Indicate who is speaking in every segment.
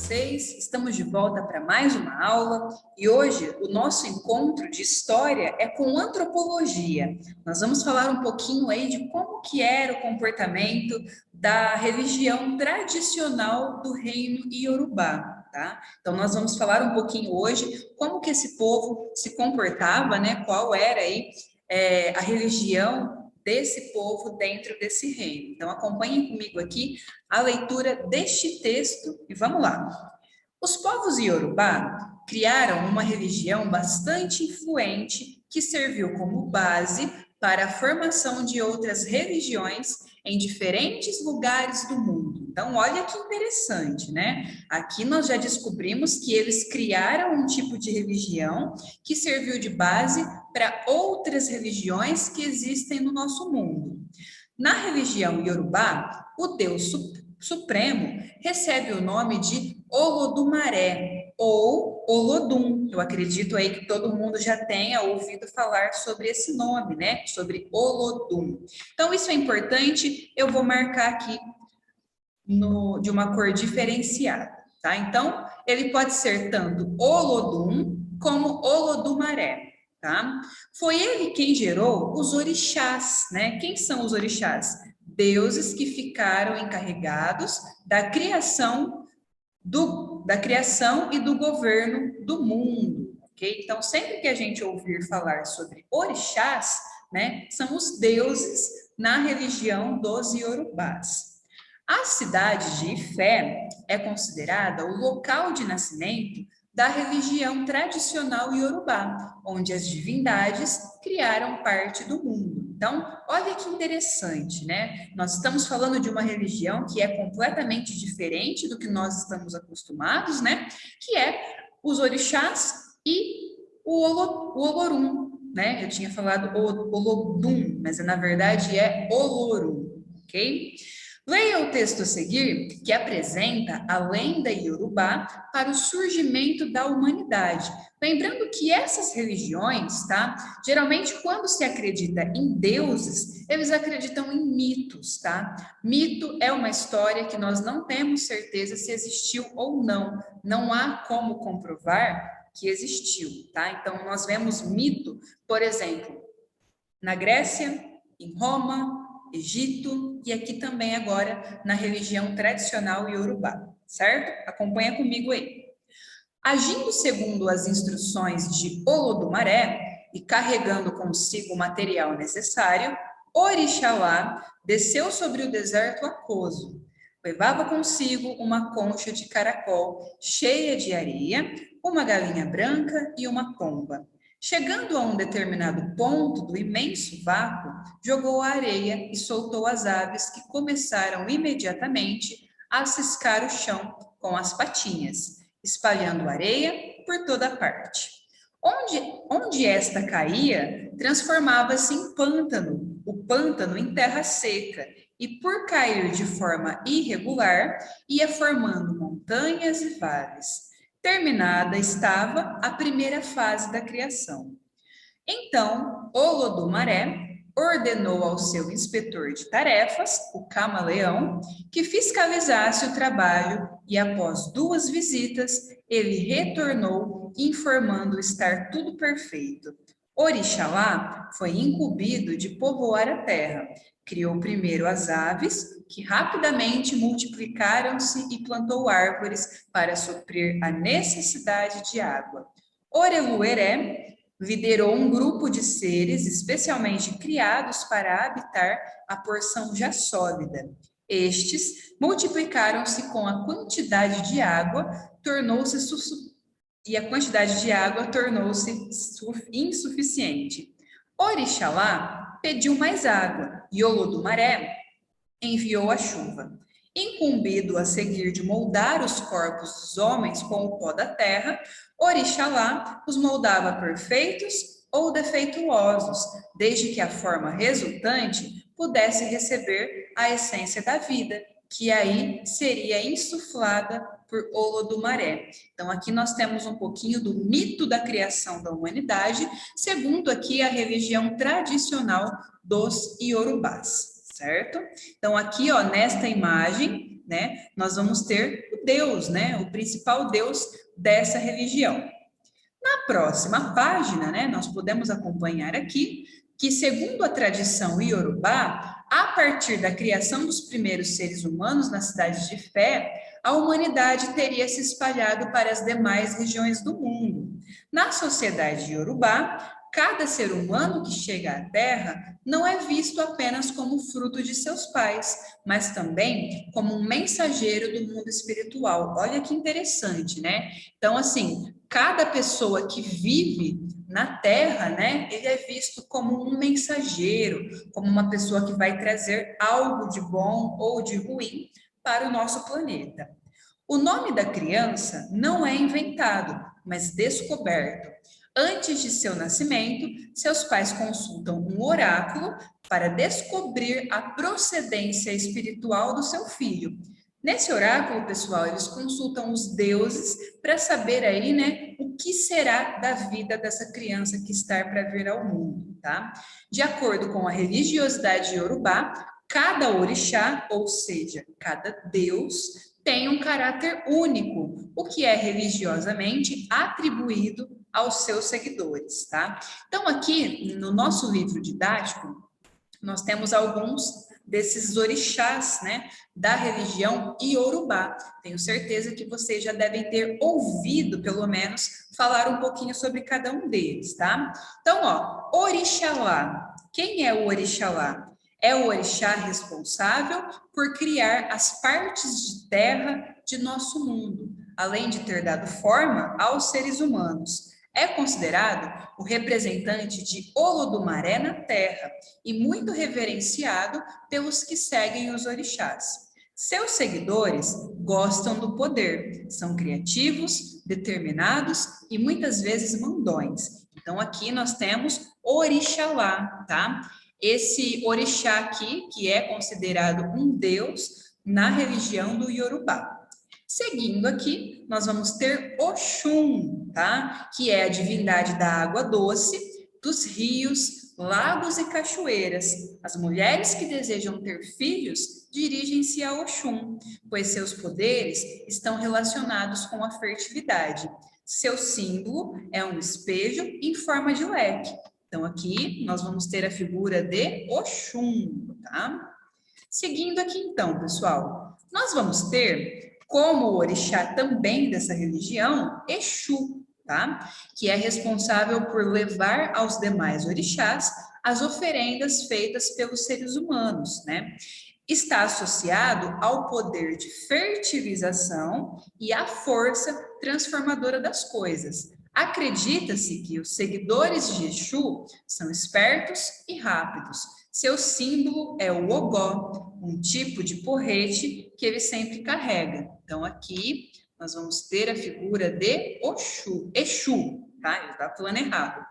Speaker 1: vocês? Estamos de volta para mais uma aula e hoje o nosso encontro de história é com antropologia. Nós vamos falar um pouquinho aí de como que era o comportamento da religião tradicional do reino Iorubá, tá? Então nós vamos falar um pouquinho hoje como que esse povo se comportava, né? Qual era aí a religião desse povo dentro desse reino. Então, acompanhem comigo aqui a leitura deste texto e vamos lá. Os povos Iorubá criaram uma religião bastante influente que serviu como base para a formação de outras religiões em diferentes lugares do mundo. Então, olha que interessante, né? Aqui nós já descobrimos que eles criaram um tipo de religião que serviu de base para outras religiões que existem no nosso mundo. Na religião Iorubá, o Deus Supremo recebe o nome de Olodumaré ou Olodum. Eu acredito aí que todo mundo já tenha ouvido falar sobre esse nome, né? Sobre Olodum. Então, isso é importante, eu vou marcar aqui de uma cor diferenciada, tá? Então, ele pode ser tanto Olodum como Olodumaré, tá? Foi ele quem gerou os orixás, né? Quem são os orixás? Deuses que ficaram encarregados da criação e do governo do mundo, ok? Então, sempre que a gente ouvir falar sobre orixás, né, são os deuses na religião dos Iorubás. A cidade de Ifé é considerada o local de nascimento da religião tradicional Iorubá, onde as divindades criaram parte do mundo. Então, olha que interessante, né? Nós estamos falando de uma religião que é completamente diferente do que nós estamos acostumados, né? Que é os orixás e o Olorum, né? Eu tinha falado Olodum, mas na verdade é Olorum, ok? Leia o texto a seguir, que apresenta a lenda iorubá para o surgimento da humanidade. Lembrando que essas religiões, tá? Geralmente, quando se acredita em deuses, eles acreditam em mitos, tá? Mito é uma história que nós não temos certeza se existiu ou não. Não há como comprovar que existiu, tá? Então, nós vemos mito, por exemplo, na Grécia, em Roma, Egito e aqui também agora na religião tradicional Iorubá, certo? Acompanha comigo aí. Agindo segundo as instruções de Olodumaré e carregando consigo o material necessário, Orixalá desceu sobre o deserto aquoso. Levava consigo uma concha de caracol cheia de areia, uma galinha branca e uma pomba. Chegando a um determinado ponto do imenso vácuo, jogou a areia e soltou as aves que começaram imediatamente a ciscar o chão com as patinhas, espalhando areia por toda parte. Onde esta caía, transformava-se em pântano, o pântano em terra seca, e por cair de forma irregular, ia formando montanhas e vales. Terminada estava a primeira fase da criação. Então, Olodumaré ordenou ao seu inspetor de tarefas, o camaleão, que fiscalizasse o trabalho e, após 2 visitas, ele retornou informando estar tudo perfeito. Orixalá foi incumbido de povoar a terra. Criou primeiro as aves, que rapidamente multiplicaram-se e plantou árvores para suprir a necessidade de água. Orelueré liderou um grupo de seres especialmente criados para habitar a porção já sólida. Estes multiplicaram-se com a quantidade de água, tornou-se insuficiente. Orixalá pediu mais água e Olodumaré enviou a chuva. Incumbido a seguir de moldar os corpos dos homens com o pó da terra, Orixalá os moldava perfeitos ou defeituosos, desde que a forma resultante pudesse receber a essência da vida, que aí seria insuflada por Olodumaré. Então, aqui nós temos um pouquinho do mito da criação da humanidade, segundo aqui a religião tradicional dos Iorubás, certo? Então, aqui, ó, nesta imagem, né, nós vamos ter o Deus, né, o principal Deus dessa religião. Na próxima página, né, nós podemos acompanhar aqui que, segundo a tradição iorubá, a partir da criação dos primeiros seres humanos nas cidades de fé, a humanidade teria se espalhado para as demais regiões do mundo. Na sociedade iorubá, cada ser humano que chega à Terra não é visto apenas como fruto de seus pais, mas também como um mensageiro do mundo espiritual. Olha que interessante, né? Então, assim, cada pessoa que vive na Terra, né, ele é visto como um mensageiro, como uma pessoa que vai trazer algo de bom ou de ruim para o nosso planeta. O nome da criança não é inventado, mas descoberto. Antes de seu nascimento, seus pais consultam um oráculo para descobrir a procedência espiritual do seu filho. Nesse oráculo, pessoal, eles consultam os deuses para saber aí, né, o que será da vida dessa criança que está para vir ao mundo, tá? De acordo com a religiosidade iorubá, cada orixá, ou seja, cada deus, tem um caráter único, o que é religiosamente atribuído aos seus seguidores, tá? Então, aqui no nosso livro didático, nós temos alguns desses orixás, né, da religião iorubá. Tenho certeza que vocês já devem ter ouvido, pelo menos, falar um pouquinho sobre cada um deles, tá? Então, ó, Orixalá. Quem é o Orixalá? É o orixá responsável por criar as partes de terra de nosso mundo, além de ter dado forma aos seres humanos. É considerado o representante de Olodumaré na Terra e muito reverenciado pelos que seguem os orixás. Seus seguidores gostam do poder, são criativos, determinados e muitas vezes mandões. Então aqui nós temos Orixalá, tá? Esse orixá aqui, que é considerado um deus na religião do Iorubá. Seguindo aqui, nós vamos ter Oxum, tá? Que é a divindade da água doce, dos rios, lagos e cachoeiras. As mulheres que desejam ter filhos dirigem-se a Oxum, pois seus poderes estão relacionados com a fertilidade. Seu símbolo é um espejo em forma de leque. Então, aqui nós vamos ter a figura de Oxum, tá? Seguindo aqui, então, pessoal, nós vamos ter como orixá também dessa religião, Exu, tá? Que é responsável por levar aos demais orixás as oferendas feitas pelos seres humanos, né? Está associado ao poder de fertilização e à força transformadora das coisas. Acredita-se que os seguidores de Exu são espertos e rápidos. Seu símbolo é o ogó, um tipo de porrete que ele sempre carrega. Então, aqui nós vamos ter a figura de Exu, tá? Ele está falando errado.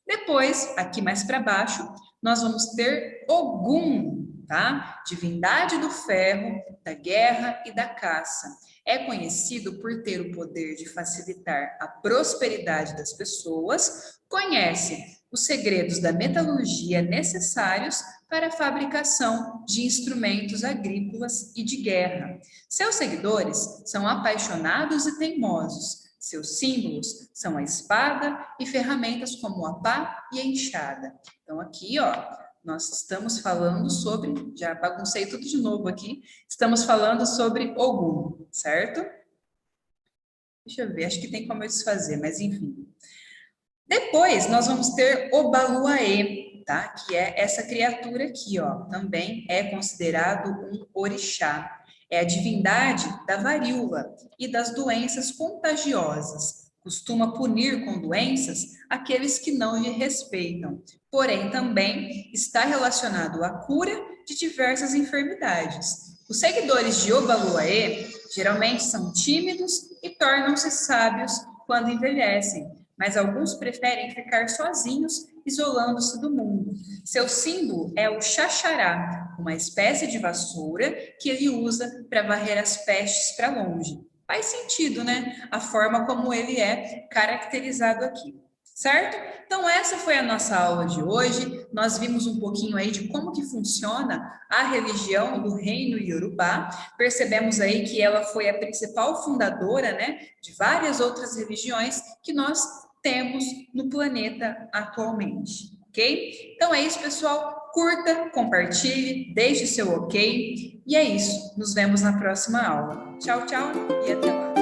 Speaker 1: Depois, aqui mais para baixo, nós vamos ter Ogum, tá? Divindade do ferro, da guerra e da caça. É conhecido por ter o poder de facilitar a prosperidade das pessoas, conhece os segredos da metalurgia necessários para a fabricação de instrumentos agrícolas e de guerra. Seus seguidores são apaixonados e teimosos. Seus símbolos são a espada e ferramentas como a pá e a enxada. Então, aqui, ó, nós estamos falando sobre, já baguncei tudo de novo aqui, estamos falando sobre Ogum, certo? Deixa eu ver, acho que tem como eu desfazer, mas enfim. Depois, nós vamos ter Obaluaê, tá? Que é essa criatura aqui, ó, também é considerado um orixá. É a divindade da varíola e das doenças contagiosas. Costuma punir com doenças aqueles que não lhe respeitam. Porém, também está relacionado à cura de diversas enfermidades. Os seguidores de Obaluaê geralmente são tímidos e tornam-se sábios quando envelhecem, mas alguns preferem ficar sozinhos, isolando-se do mundo. Seu símbolo é o xaxará, uma espécie de vassoura que ele usa para varrer as pestes para longe. Faz sentido, né? A forma como ele é caracterizado aqui. certo? Então, essa foi a nossa aula de hoje. Nós vimos um pouquinho aí de como que funciona a religião do Reino Iorubá. Percebemos aí que ela foi a principal fundadora, né, de várias outras religiões que nós temos no planeta atualmente, ok? Então é isso, pessoal. Curta, compartilhe, deixe seu ok. E é isso. Nos vemos na próxima aula. Tchau, tchau e até lá.